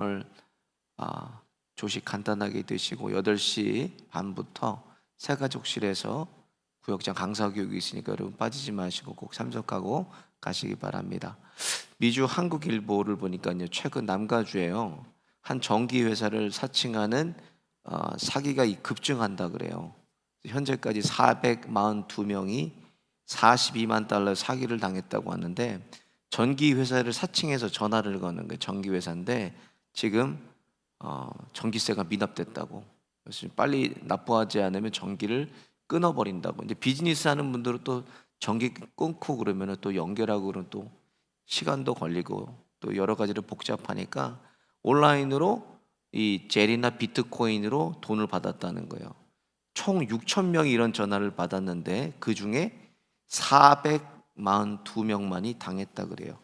오늘 조식 간단하게 드시고 8시 반부터 새가족실에서 구역장 강사 교육이 있으니까 여러분 빠지지 마시고 꼭 참석하고 가시기 바랍니다. 미주 한국일보를 보니까요, 최근 남가주에요, 한 전기회사를 사칭하는 사기가 급증한다 그래요. 현재까지 442명이 42만 달러 사기를 당했다고 하는데, 전기회사를 사칭해서 전화를 거는 거예요. 전기회사인데 지금 전기세가 미납됐다고. 그래서 빨리 납부하지 않으면 전기를 끊어버린다고. 이제 비즈니스 하는 분들은 또 전기 끊고 그러면 또 연결하고 그러면 또 시간도 걸리고 또 여러 가지로 복잡하니까 온라인으로 이 젤이나 비트코인으로 돈을 받았다는 거예요. 총 6천 명이 이런 전화를 받았는데 그 중에 442명만이 당했다 그래요.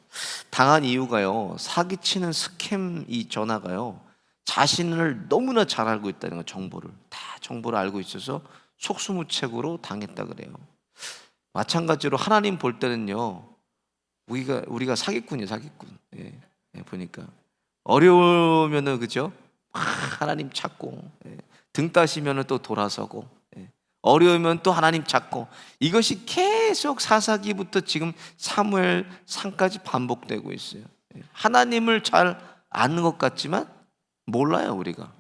당한 이유가요, 사기치는 스캠 이 전화가요, 자신을 너무나 잘 알고 있다는 거, 정보를 알고 있어서 속수무책으로 당했다 그래요. 마찬가지로 하나님 볼 때는요, 우리가 사기꾼이에요, 사기꾼. 예, 보니까 어려우면은 그죠? 하나님 찾고, 등 따시면은 또 돌아서고, 어려우면 또 하나님 찾고, 이것이 계속 사사기부터 지금 사무엘상까지 반복되고 있어요. 하나님을 잘 아는 것 같지만 몰라요, 우리가.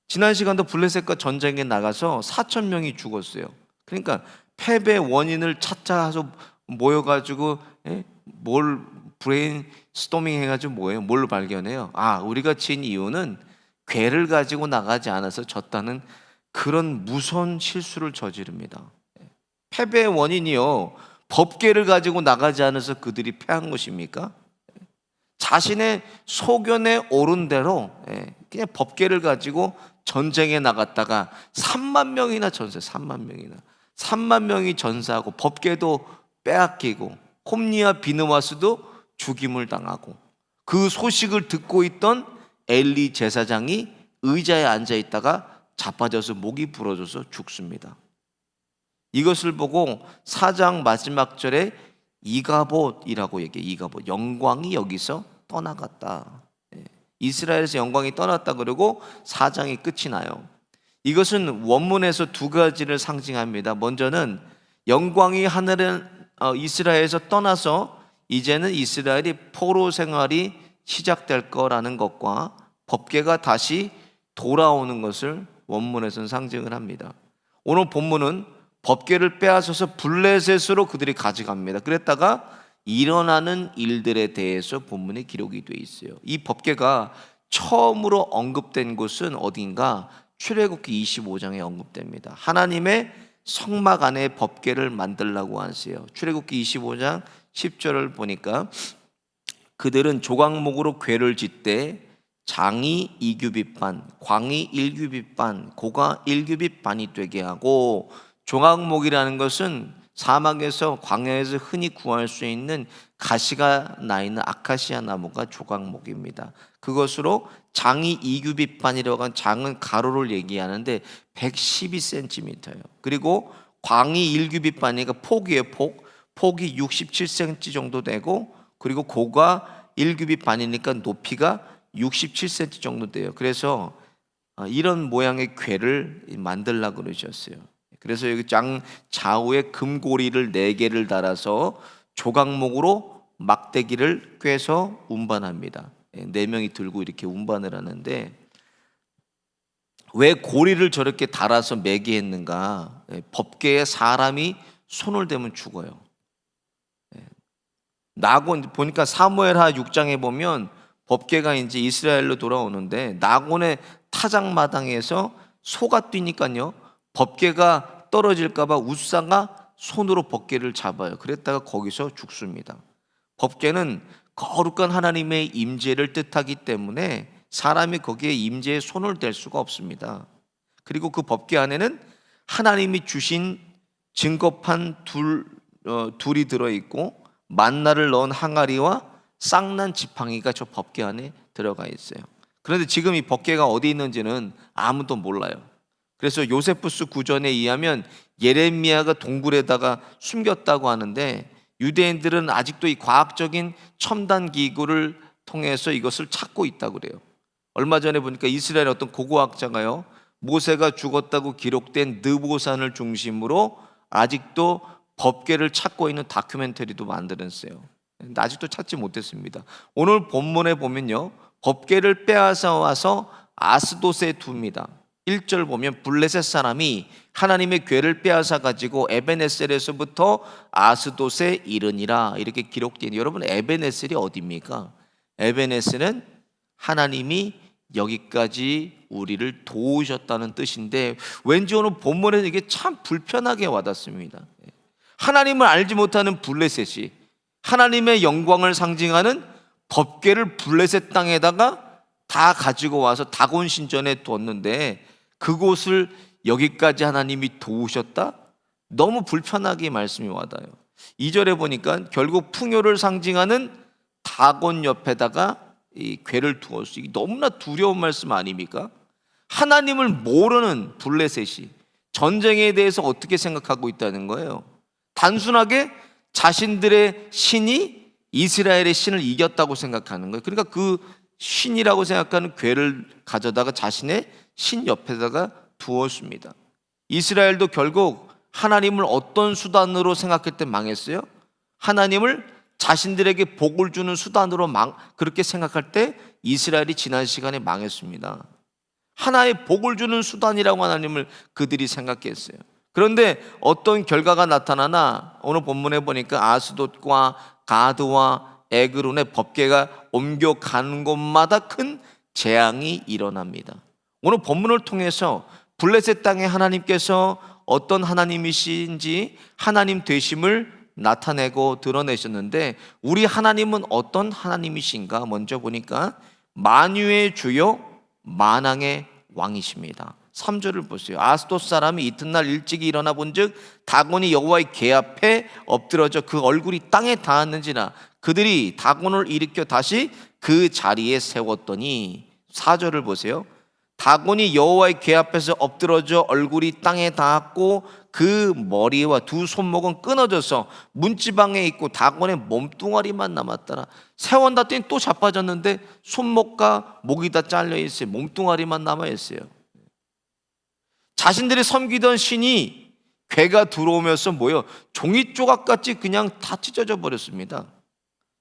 지난 시간도 블레셋과 전쟁에 나가서 4천 명이 죽었어요. 그러니까 패배 원인을 찾자 해서 모여가지고 뭘 브레인스토밍 해가지고 뭐예요? 뭘 발견해요? 우리가 진 이유는 괴를 가지고 나가지 않아서 졌다는 그런 무서운 실수를 저지릅니다. 패배의 원인이요, 법궤를 가지고 나가지 않아서 그들이 패한 것입니까? 자신의 소견에 옳은 대로 그냥 법궤를 가지고 전쟁에 나갔다가 3만 명이나 전사, 3만 명이 전사하고 법궤도 빼앗기고 홈리와 비느와스도 죽임을 당하고, 그 소식을 듣고 있던 엘리 제사장이 의자에 앉아 있다가 자빠져서 목이 부러져서 죽습니다. 이것을 보고 4장 마지막 절에 이가봇이라고 얘기해요. 이가봇, 영광이 여기서 떠나갔다. 이스라엘에서 영광이 떠났다 그러고 4장이 끝이 나요. 이것은 원문에서 두 가지를 상징합니다. 먼저는 영광이 이스라엘에서 떠나서 이제는 이스라엘이 포로 생활이 시작될 거라는 것과 법궤가 다시 돌아오는 것을 원문에서는 상징을 합니다. 오늘 본문은 법궤를 빼앗아서 블레셋으로 그들이 가져갑니다. 그랬다가 일어나는 일들에 대해서 본문에 기록이 되어 있어요. 이 법궤가 처음으로 언급된 곳은 어딘가 출애굽기 25장에 언급됩니다. 하나님의 성막 안에 법궤를 만들라고 하세요. 출애굽기 25장 10절을 보니까 그들은 조각목으로 궤를 짓되 장이 2규빗 반, 광이 1규빗 반, 고가 1규빗 반이 되게 하고, 조각목이라는 것은 사막에서 광야에서 흔히 구할 수 있는 가시가 나 있는 아카시아 나무가 조각목입니다. 그것으로 장이 2규빗 반이라고 하는, 장은 가로를 얘기하는데 112cm예요. 그리고 광이 1규빗 반이니까 폭이에요. 폭이 67cm 정도 되고, 그리고 고가 1규빗 반이니까 높이가 67cm 정도 돼요. 그래서 이런 모양의 궤를 만들라고 그러셨어요. 그래서 여기 장 좌우에 금고리를 4개를 달아서 조각목으로 막대기를 꿰서 운반합니다. 4명이 들고 이렇게 운반을 하는데, 왜 고리를 저렇게 달아서 매게 했는가? 법궤에 사람이 손을 대면 죽어요. 나곤 보니까 사무엘하 6장에 보면 법궤가 이제 이스라엘로 돌아오는데 나곤의 타작마당에서 소가 뛰니까요, 법궤가 떨어질까봐 웃사가 손으로 법궤를 잡아요. 그랬다가 거기서 죽습니다. 법궤는 거룩한 하나님의 임재를 뜻하기 때문에 사람이 거기에 임재에 손을 댈 수가 없습니다. 그리고 그 법궤 안에는 하나님이 주신 증거판 둘이 들어있고, 만나를 넣은 항아리와 쌍난 지팡이가 저 법궤 안에 들어가 있어요. 그런데 지금 이 법궤가 어디 있는지는 아무도 몰라요. 그래서 요세푸스 구전에 의하면 예레미야가 동굴에다가 숨겼다고 하는데, 유대인들은 아직도 이 과학적인 첨단 기구를 통해서 이것을 찾고 있다고 그래요. 얼마 전에 보니까 이스라엘 어떤 고고학자가요, 모세가 죽었다고 기록된 느보산을 중심으로 아직도 법궤를 찾고 있는 다큐멘터리도 만들었어요. 근데 아직도 찾지 못했습니다. 오늘 본문에 보면요, 법궤를 빼앗아 와서 아스돗에 둡니다. 1절 보면 블레셋 사람이 하나님의 궤를 빼앗아 가지고 에베네셀에서부터 아스돗에 이르니라, 이렇게 기록되니, 여러분 에베네셀이 어디입니까? 에베네셀은 하나님이 여기까지 우리를 도우셨다는 뜻인데, 왠지 오늘 본문에서 이게 참 불편하게 와닿습니다. 하나님을 알지 못하는 블레셋이 하나님의 영광을 상징하는 법궤를 블레셋 땅에다가 다 가지고 와서 다곤 신전에 뒀는데, 그곳을 여기까지 하나님이 도우셨다? 너무 불편하게 말씀이 와닿아요. 2절에 보니까 결국 풍요를 상징하는 다곤 옆에다가 이 궤를 두었어요. 이게 너무나 두려운 말씀 아닙니까? 하나님을 모르는 블레셋이 전쟁에 대해서 어떻게 생각하고 있다는 거예요. 단순하게 자신들의 신이 이스라엘의 신을 이겼다고 생각하는 거예요. 그러니까 그 신이라고 생각하는 궤를 가져다가 자신의 신 옆에다가 두었습니다. 이스라엘도 결국 하나님을 어떤 수단으로 생각할 때 망했어요? 하나님을 자신들에게 복을 주는 수단으로 그렇게 생각할 때 이스라엘이 지난 시간에 망했습니다. 하나의 복을 주는 수단이라고 하나님을 그들이 생각했어요. 그런데 어떤 결과가 나타나나 오늘 본문에 보니까 아스돗과 가드와 에그론의 법궤가 옮겨가는 곳마다 큰 재앙이 일어납니다. 오늘 본문을 통해서 블레셋 땅에 하나님께서 어떤 하나님이신지 하나님 되심을 나타내고 드러내셨는데, 우리 하나님은 어떤 하나님이신가? 먼저 보니까 만유의 주요 만왕의 왕이십니다. 3절을 보세요. 아스돗 사람이 이튿날 일찍이 일어나 본즉 다곤이 여호와의 궤 앞에 엎드러져 그 얼굴이 땅에 닿았는지라 그들이 다곤을 일으켜 다시 그 자리에 세웠더니, 4절을 보세요. 다곤이 여호와의 궤 앞에서 엎드러져 얼굴이 땅에 닿았고 그 머리와 두 손목은 끊어져서 문지방에 있고 다곤의 몸뚱아리만 남았더라. 세웠더니 또 자빠졌는데 손목과 목이 다 잘려 있어요. 몸뚱아리만 남아 있어요. 자신들이 섬기던 신이 궤가 들어오면서 뭐요? 종이 조각같이 그냥 다 찢어져 버렸습니다.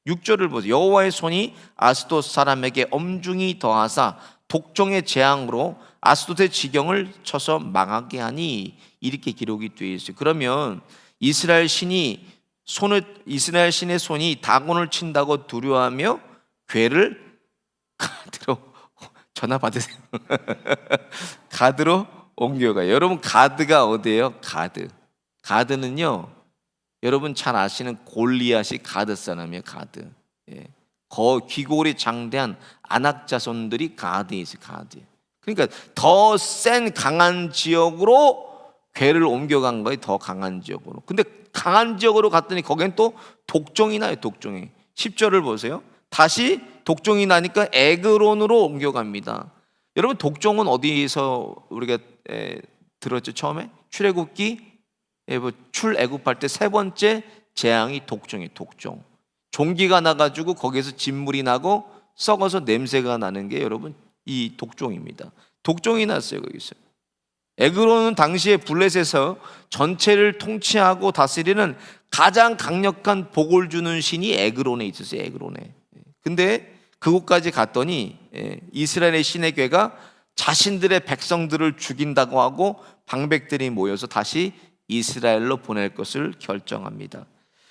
6절을 보세요. 여호와의 손이 아스돗 사람에게 엄중히 더하사 독종의 재앙으로 아스돗의 지경을 쳐서 망하게 하니, 이렇게 기록이 되어 있어요. 그러면 이스라엘 신의 손이 다곤을 친다고 두려워하며 궤를 가드로, 전화 받으세요. 가드로 옮겨가요. 여러분 가드가 어디예요? 가드는요, 여러분 잘 아시는 골리앗이 가드 사람이에요. 가드. 예. 귀골이 장대한 안악자손들이 가드에 있어요. 가드. 그러니까 더 센 강한 지역으로 궤를 옮겨간 거예요. 더 강한 지역으로. 근데 강한 지역으로 갔더니 거기엔 또 독종이 나요. 독종이. 10절을 보세요. 다시 독종이 나니까 에그론으로 옮겨갑니다. 여러분 독종은 어디서 우리가 들었죠? 처음에 출애굽기 출애굽할 때 세 번째 재앙이 독종이에요. 독종. 종기가 나가지고 거기에서 진물이 나고 썩어서 냄새가 나는 게 여러분 이 독종입니다. 독종이 났어요. 거기서. 에그론은 당시에 블레셋에서 전체를 통치하고 다스리는 가장 강력한 복을 주는 신이 에그론에 있었어요. 에그론에. 근데 그곳까지 갔더니 이스라엘의 신의 궤가 자신들의 백성들을 죽인다고 하고 방백들이 모여서 다시 이스라엘로 보낼 것을 결정합니다.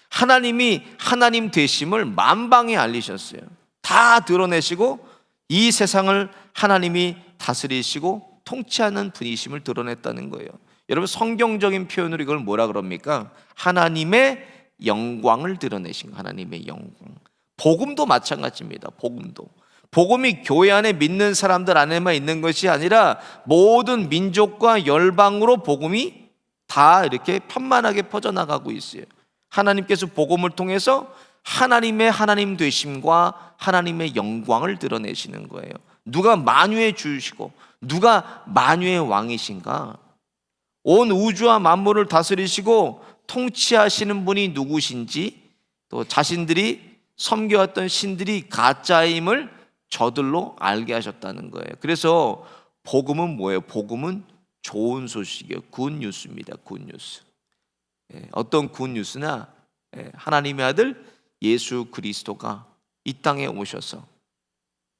하나님이 하나님 되심을 만방에 알리셨어요. 다 드러내시고 이 세상을 하나님이 다스리시고 통치하는 분이심을 드러냈다는 거예요. 여러분 성경적인 표현으로 이걸 뭐라 그럽니까? 하나님의 영광을 드러내신 거. 하나님의 영광. 복음도 마찬가지입니다. 복음이 교회 안에 믿는 사람들 안에만 있는 것이 아니라 모든 민족과 열방으로 복음이 다 이렇게 편만하게 퍼져나가고 있어요. 하나님께서 복음을 통해서 하나님의 하나님 되심과 하나님의 영광을 드러내시는 거예요. 누가 만유의 주시고 누가 만유의 왕이신가? 온 우주와 만물을 다스리시고 통치하시는 분이 누구신지, 또 자신들이 섬겨왔던 신들이 가짜임을 저들로 알게 하셨다는 거예요. 그래서 복음은 뭐예요? 복음은 좋은 소식이에요. 굿뉴스입니다. 굿뉴스. 어떤 굿뉴스나 하나님의 아들 예수 그리스도가 이 땅에 오셔서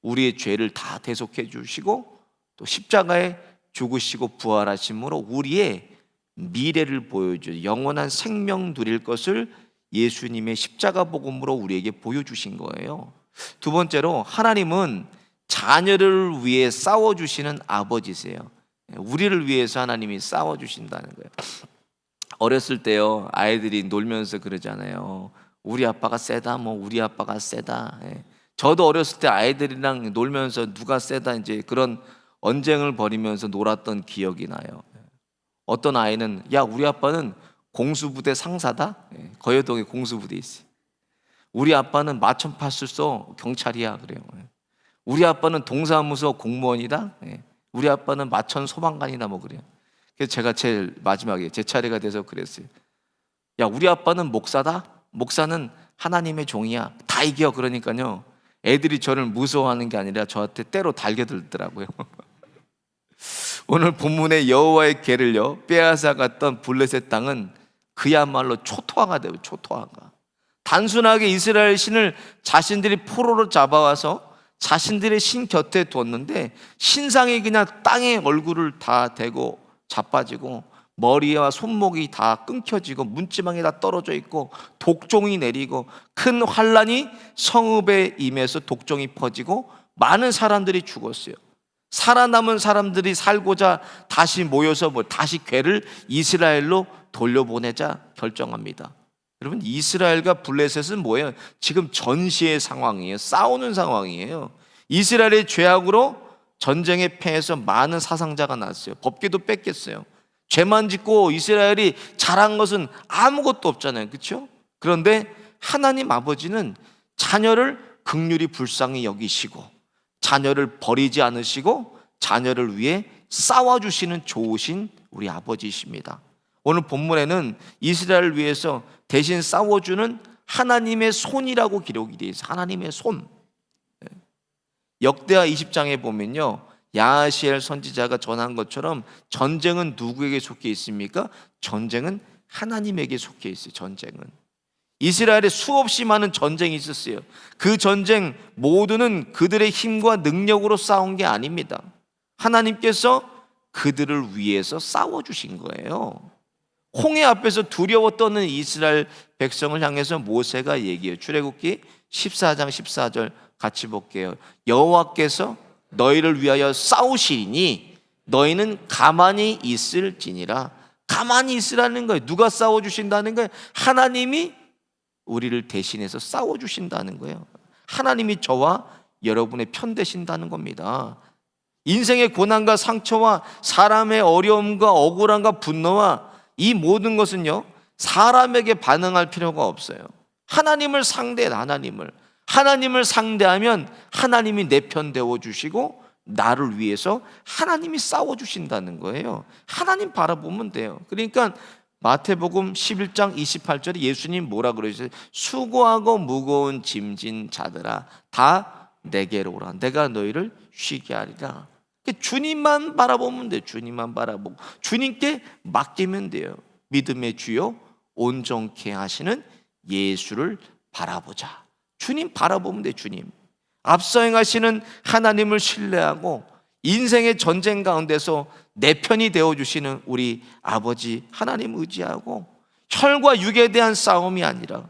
우리의 죄를 다 대속해 주시고 또 십자가에 죽으시고 부활하심으로 우리의 미래를 보여줘요. 영원한 생명 누릴 것을 예수님의 십자가 복음으로 우리에게 보여주신 거예요. 두 번째로 하나님은 자녀를 위해 싸워주시는 아버지세요. 우리를 위해서 하나님이 싸워주신다는 거예요. 어렸을 때요, 아이들이 놀면서 그러잖아요. 우리 아빠가 세다, 뭐 우리 아빠가 세다. 저도 어렸을 때 아이들이랑 놀면서 누가 세다 이제 그런 언쟁을 벌이면서 놀았던 기억이 나요. 어떤 아이는 야 우리 아빠는 공수부대 상사다. 거여동에 공수부대 있어요. 우리 아빠는 마천파출소 경찰이야 그래요. 우리 아빠는 동사무소 공무원이다. 우리 아빠는 마천 소방관이다 뭐 그래요. 그래서 제가 제일 마지막에 제 차례가 돼서 그랬어요. 야 우리 아빠는 목사다. 목사는 하나님의 종이야. 다 이겨. 그러니까요 애들이 저를 무서워하는 게 아니라 저한테 때로 달겨들더라고요. 오늘 본문의 여호와의 궤를요 빼앗아 갔던 블레셋 땅은 그야말로 초토화가 돼요. 초토화가. 단순하게 이스라엘 신을 자신들이 포로로 잡아와서 자신들의 신 곁에 뒀는데 신상이 그냥 땅에 얼굴을 다 대고 자빠지고 머리와 손목이 다 끊겨지고 문지방이 다 떨어져 있고 독종이 내리고 큰 환란이 성읍에 임해서 독종이 퍼지고 많은 사람들이 죽었어요. 살아남은 사람들이 살고자 다시 모여서 다시 궤를 이스라엘로 돌려보내자 결정합니다. 여러분 이스라엘과 블레셋은 뭐예요? 지금 전시의 상황이에요. 싸우는 상황이에요. 이스라엘의 죄악으로 전쟁에 패해서 많은 사상자가 났어요. 법궤도 뺏겼어요. 죄만 짓고 이스라엘이 잘한 것은 아무것도 없잖아요. 그렇죠? 그런데 하나님 아버지는 자녀를 긍휼히 불쌍히 여기시고 자녀를 버리지 않으시고 자녀를 위해 싸워주시는 좋으신 우리 아버지이십니다. 오늘 본문에는 이스라엘을 위해서 대신 싸워주는 하나님의 손이라고 기록이 되어 있어요. 하나님의 손. 역대하 20장에 보면요 야하시엘 선지자가 전한 것처럼 전쟁은 누구에게 속해 있습니까? 전쟁은 하나님에게 속해 있어요. 전쟁은 이스라엘에 수없이 많은 전쟁이 있었어요. 그 전쟁 모두는 그들의 힘과 능력으로 싸운 게 아닙니다. 하나님께서 그들을 위해서 싸워주신 거예요. 홍해 앞에서 두려워 떠는 이스라엘 백성을 향해서 모세가 얘기해요. 출애굽기 14장 14절 같이 볼게요. 여호와께서 너희를 위하여 싸우시리니 너희는 가만히 있을지니라. 가만히 있으라는 거예요. 누가 싸워주신다는 거예요? 하나님이 우리를 대신해서 싸워주신다는 거예요. 하나님이 저와 여러분의 편 되신다는 겁니다. 인생의 고난과 상처와 사람의 어려움과 억울함과 분노와 이 모든 것은요 사람에게 반응할 필요가 없어요. 하나님을 상대해. 하나님을 상대하면 하나님이 내 편 되어주시고 나를 위해서 하나님이 싸워주신다는 거예요. 하나님 바라보면 돼요. 그러니까 마태복음 11장 28절에 예수님 뭐라 그러셨어요? 수고하고 무거운 짐진 자들아 다 내게로 오라. 내가 너희를 쉬게 하리라. 주님만 바라보면 돼요. 주님만 바라보고 주님께 맡기면 돼요. 믿음의 주요 온전케 하시는 예수를 바라보자. 주님 바라보면 돼요. 주님. 앞서 행하시는 하나님을 신뢰하고 인생의 전쟁 가운데서 내 편이 되어주시는 우리 아버지 하나님 의지하고 혈과 육에 대한 싸움이 아니라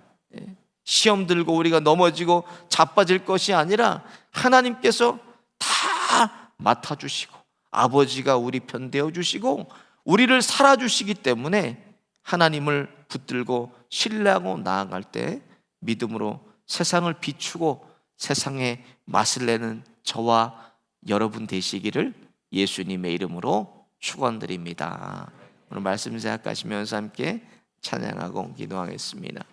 시험 들고 우리가 넘어지고 자빠질 것이 아니라 하나님께서 다 맡아주시고 아버지가 우리 편 되어주시고 우리를 살아주시기 때문에 하나님을 붙들고 신뢰하고 나아갈 때 믿음으로 세상을 비추고 세상에 맛을 내는 저와 여러분 되시기를 예수님의 이름으로 축원드립니다. 오늘 말씀 생각하시면서 함께 찬양하고 기도하겠습니다.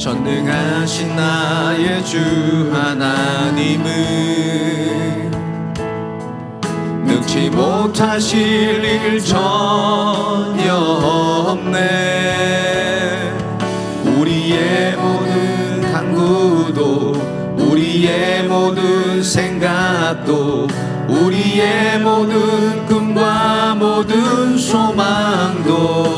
전능하신 나의 주 하나님은 능치 못하실 일 전혀 없네. 우리의 모든 간구도 우리의 모든 생각도 우리의 모든 꿈과 모든 소망도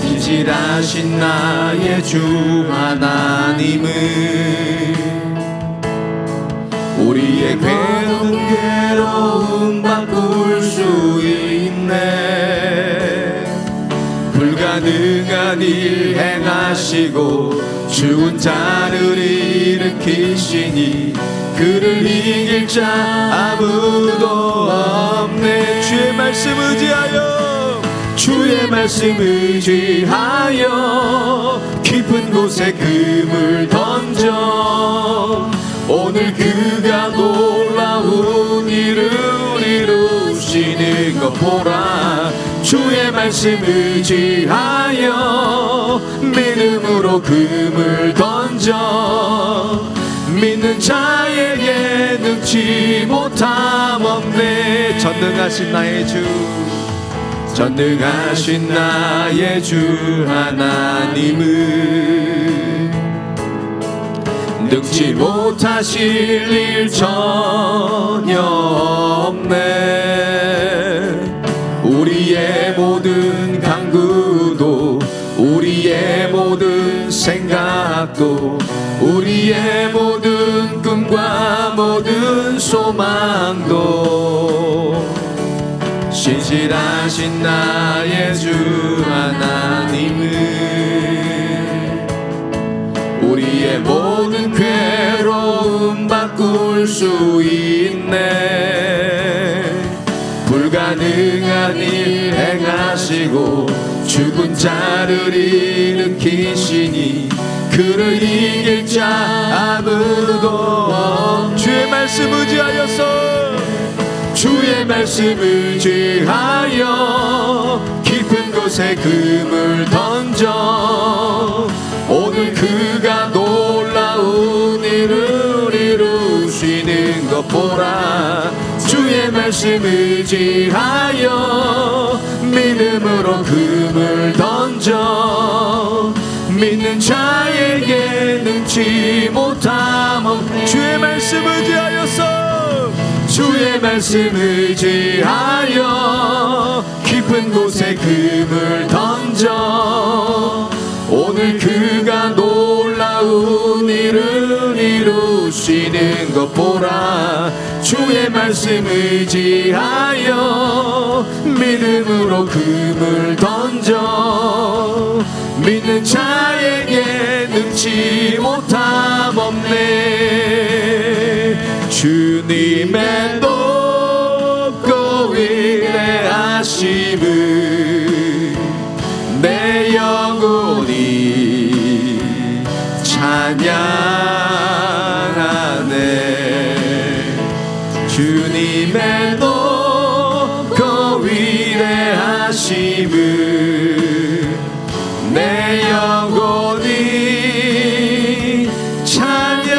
신실하신 나의 주 하나님은 우리의 괴로움 바꿀 수 있네. 불가능한 일 행하시고 죽은 자를 일으키시니 그를 이길 자 아무도 없네. 주의 말씀 의지하여 주의 말씀 의지하여 깊은 곳에 금을 던져 오늘 그가 놀라운 일을 이루시는 것 보라. 주의 말씀 의지하여 믿음으로 금을 던져 믿는 자에게 능치 못함 없네. 전능하신 나의 주 전능하신 나의 주 하나님은 능치 못하실 일 전혀 없네. 우리의 모든 간구도 우리의 모든 생각도 우리의 모든 꿈과 모든 소망도 신실하신 나의 주 하나님은 우리의 모든 괴로움 바꿀 수 있네. 불가능한 일 행하시고 죽은 자를 일으키시니 그를 이길 자 아무도 없네. 주의 말씀 의지하여서 주의 말씀 의지하여 깊은 곳에 금을 던져 오늘 그가 놀라운 일을 이루시는 것 보라. 주의 말씀 의지하여 믿음으로 금을 던져 믿는 자에게 능치 못함 없네. 주의 말씀 의지하여서 주의 말씀 의지하여 깊은 곳에 금을 던져 오늘 그가 놀라운 일을 이루시는 것 보라. 주의 말씀 의지하여 믿음으로 금을 던져 믿는 자에게 능치 못함 없네. 주님의 높고 위대하심을 내 영혼이 찬양하네. 주님의 높고 위대하심을 내 영혼이 찬양하네.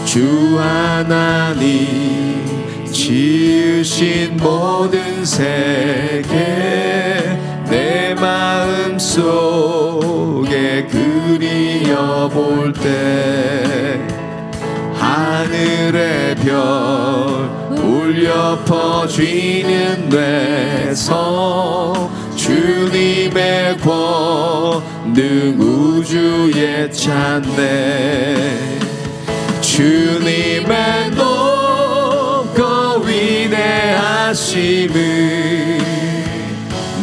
주 하나님 지으신 모든 세계 내 마음 속에 그리어볼 때 하늘의 별 울려 퍼지는 데서 주님의 권능 우주에 찬네. 주님의 높고 위대하심을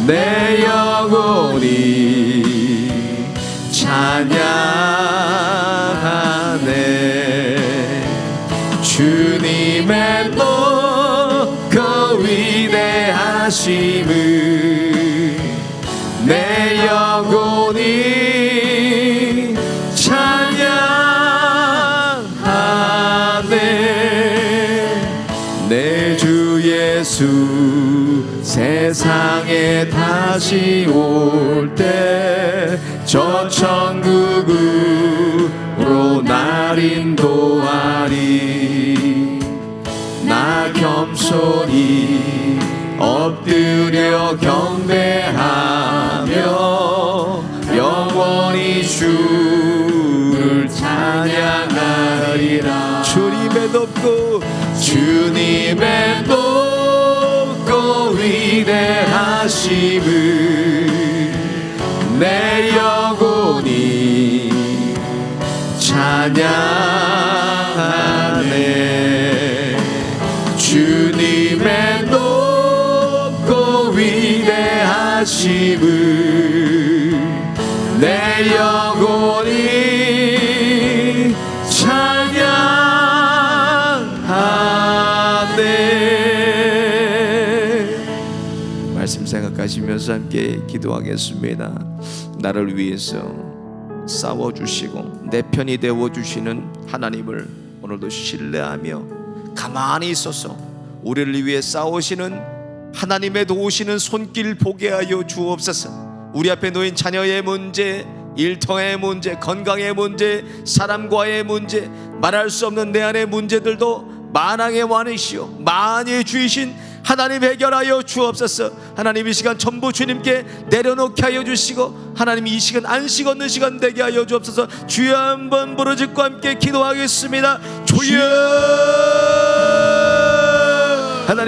내 영혼이 찬양하네. 주님의 높고 위대하심을 내 영혼이 찬양하네. 내 주 예수 세상 세상에 다시 올 때 저 천국으로 날 인도하리. 나 겸손히 엎드려 경배하며 영원히 주를 찬양하리라. 주님의 높고 위대하심을 내 영혼이 찬양하네. 주님의 높고 위대하심을 내 영혼이 찬양하네. 말씀 생각하시면서 함께 기도하겠습니다. 나를 위해서 싸워주시고 내 편이 되어주시는 하나님을 오늘도 신뢰하며 가만히 있어서 우리를 위해 싸우시는 하나님의 도우시는 손길 보게 하여 주옵소서. 우리 앞에 놓인 자녀의 문제, 일터의 문제, 건강의 문제, 사람과의 문제, 말할 수 없는 내 안의 문제들도 만왕의 왕이시오 만유의 주이신 하나님 해결하여 주옵소서. 하나님 이 시간 전부 주님께 내려놓게 하여 주시고 하나님 이 시간 안식 얻는 시간 되게 하여 주옵소서. 주여 한번 부르짖고 함께 기도하겠습니다. 주여